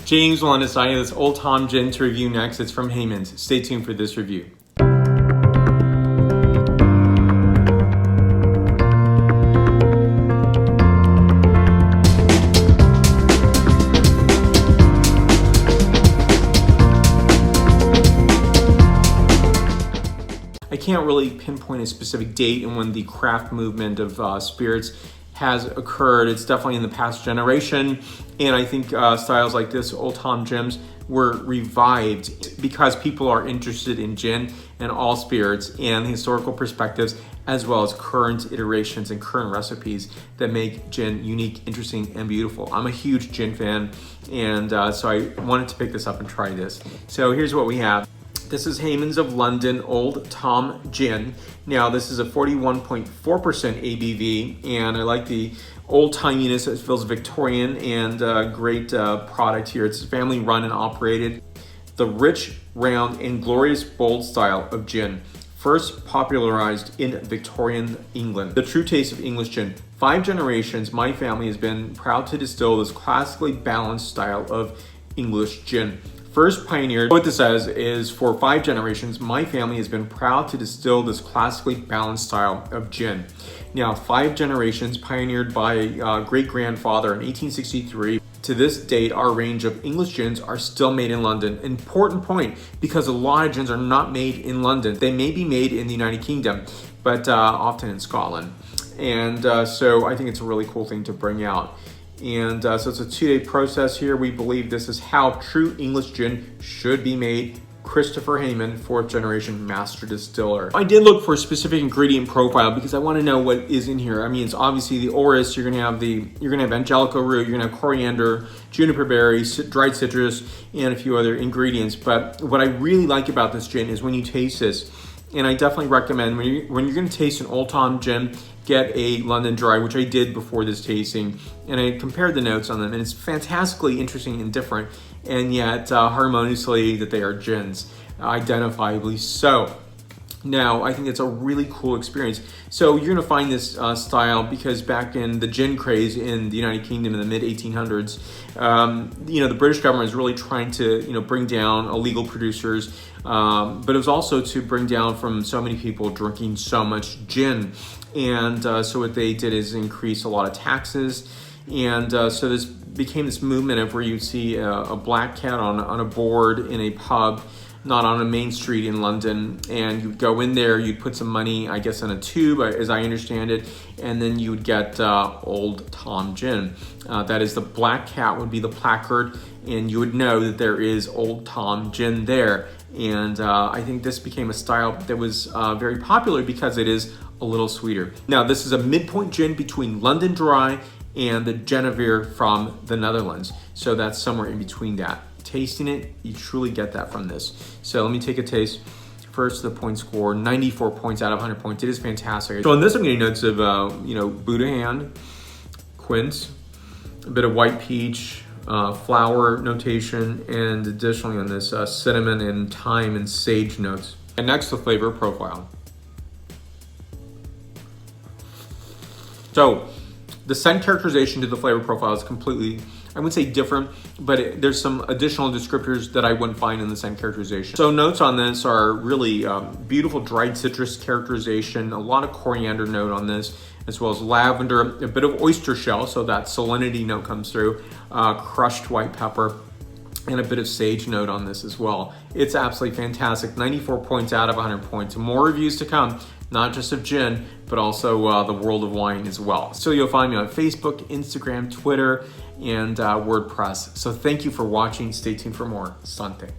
James will decided this Old Tom gin to review next. It's from Hayman's. Stay tuned for this review. I can't really pinpoint a specific date and when the craft movement of spirits has occurred. It's definitely in the past generation, and I think styles like this, Old Tom Gins, were revived because people are interested in gin and all spirits and historical perspectives, as well as current iterations and current recipes that make gin unique, interesting, and beautiful. I'm a huge gin fan, and so I wanted to pick this up and try this. So here's what we have. This is Hayman's of London Old Tom Gin. Now this is a 41.4% ABV, and I like the old timiness. It feels Victorian and great product here. It's family run and operated. The rich, round, and glorious bold style of gin, first popularized in Victorian England. The true taste of English gin. 5 generations, my family has been proud to distill this classically balanced style of English gin. First pioneered, what this says is, for 5 generations, my family has been proud to distill this classically balanced style of gin. Now, 5 generations pioneered by great-grandfather in 1863. To this date, our range of English gins are still made in London. Important point, because a lot of gins are not made in London. They may be made in the United Kingdom, but often in Scotland. And so I think it's a really cool thing to bring out. And so it's a 2-day process here. We believe this is how true English gin should be made. Christopher Hayman, 4th generation master distiller. I did look for a specific ingredient profile because I want to know what is in here. I mean, it's obviously the orris. You're gonna have angelica root. You're gonna have coriander, juniper berry, dried citrus, and a few other ingredients. But what I really like about this gin is when you taste this, and I definitely recommend when you're gonna taste an Old Tom gin, get a London Dry, which I did before this tasting, and I compared the notes on them, and it's fantastically interesting and different, and yet harmoniously that they are gins, identifiably so. Now, I think it's a really cool experience. So you're gonna find this style because back in the gin craze in the United Kingdom in the mid-1800s, the British government was really trying to, bring down illegal producers, but it was also to bring down from so many people drinking so much gin. And so what they did is increase a lot of taxes. And so this became this movement of where you'd see a black cat on a board in a pub, not on a main street in London, and you'd go in there, you'd put some money, I guess, in a tube, as I understand it, and then you would get Old Tom Gin. That is, the black cat would be the placard, and you would know that there is Old Tom Gin there. And I think this became a style that was very popular because it is a little sweeter. Now, this is a midpoint gin between London Dry and the Genevieve from the Netherlands. So that's somewhere in between that. Tasting it, you truly get that from this. So let me take a taste. First, the point score, 94 points out of 100 points. It is fantastic. So on this, I'm getting notes of, Buddha hand, quince, a bit of white peach, flower notation, and additionally on this, cinnamon and thyme and sage notes. And next, the flavor profile. So the scent characterization to the flavor profile is completely, I wouldn't say different, but there's some additional descriptors that I wouldn't find in the scent characterization. So notes on this are really beautiful dried citrus characterization, a lot of coriander note on this, as well as lavender, a bit of oyster shell, so that salinity note comes through, crushed white pepper, and a bit of sage note on this as well. It's absolutely fantastic. 94 points out of 100 points. More reviews to come, not just of gin, but also the world of wine as well. So you'll find me on Facebook, Instagram, Twitter, and WordPress. So thank you for watching. Stay tuned for more. Santé.